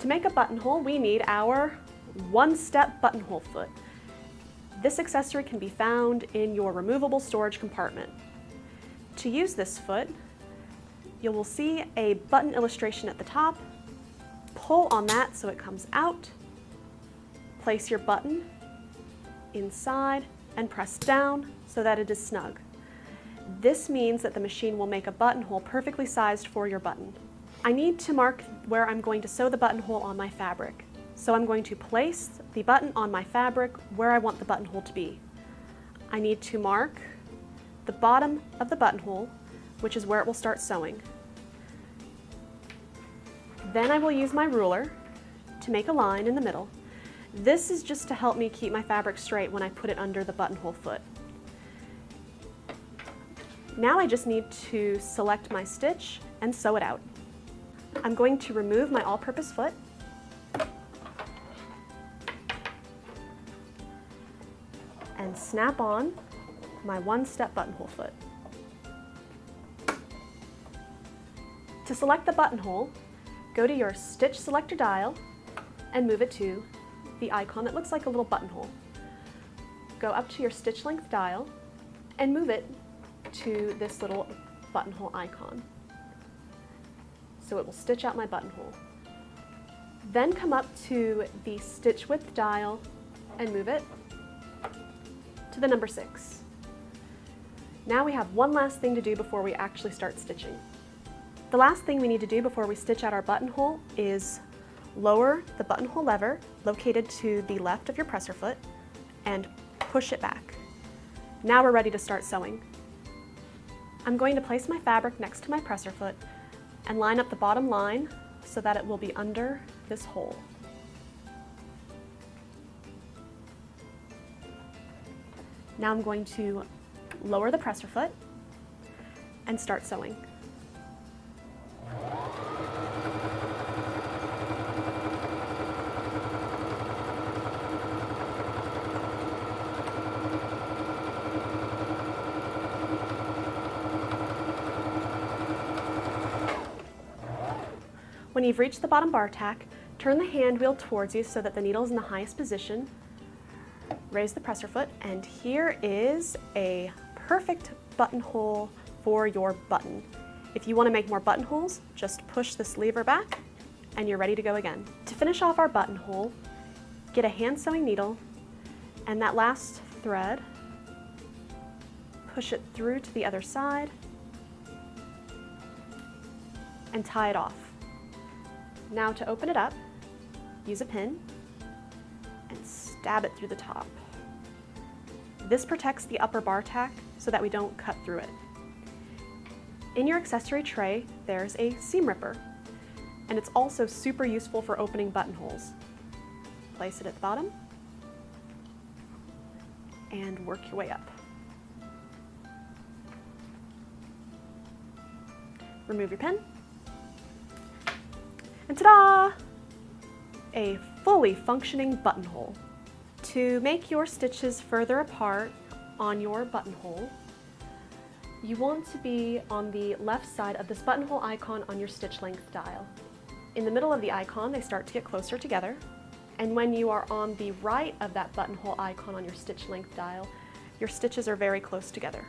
To make a buttonhole, we need our one-step buttonhole foot. This accessory can be found in your removable storage compartment. To use this foot, you will see a button illustration at the top. Pull on that so it comes out. Place your button inside and press down so that it is snug. This means that the machine will make a buttonhole perfectly sized for your button. I need to mark where I'm going to sew the buttonhole on my fabric. So I'm going to place the button on my fabric where I want the buttonhole to be. I need to mark the bottom of the buttonhole, which is where it will start sewing. Then I will use my ruler to make a line in the middle. This is just to help me keep my fabric straight when I put it under the buttonhole foot. Now I just need to select my stitch and sew it out. I'm going to remove my all-purpose foot and snap on my one-step buttonhole foot. To select the buttonhole, go to your stitch selector dial and move it to the icon that looks like a little buttonhole. Go up to your stitch length dial and move it to this little buttonhole icon. So it will stitch out my buttonhole. Then come up to the stitch width dial and move it to the number 6. Now we have one last thing to do before we actually start stitching. The last thing we need to do before we stitch out our buttonhole is lower the buttonhole lever located to the left of your presser foot and push it back. Now we're ready to start sewing. I'm going to place my fabric next to my presser foot and line up the bottom line so that it will be under this hole. Now I'm going to lower the presser foot and start sewing. When you've reached the bottom bar tack, turn the hand wheel towards you so that the needle is in the highest position. Raise the presser foot, and here is a perfect buttonhole for your button. If you want to make more buttonholes, just push this lever back and you're ready to go again. To finish off our buttonhole, get a hand sewing needle and that last thread, push it through to the other side and tie it off. Now to open it up, use a pin and stab it through the top. This protects the upper bar tack so that we don't cut through it. In your accessory tray, there's a seam ripper, and it's also super useful for opening buttonholes. Place it at the bottom and work your way up. Remove your pin. And ta-da! A fully functioning buttonhole. To make your stitches further apart on your buttonhole, you want to be on the left side of this buttonhole icon on your stitch length dial. In the middle of the icon, they start to get closer together, and when you are on the right of that buttonhole icon on your stitch length dial, your stitches are very close together.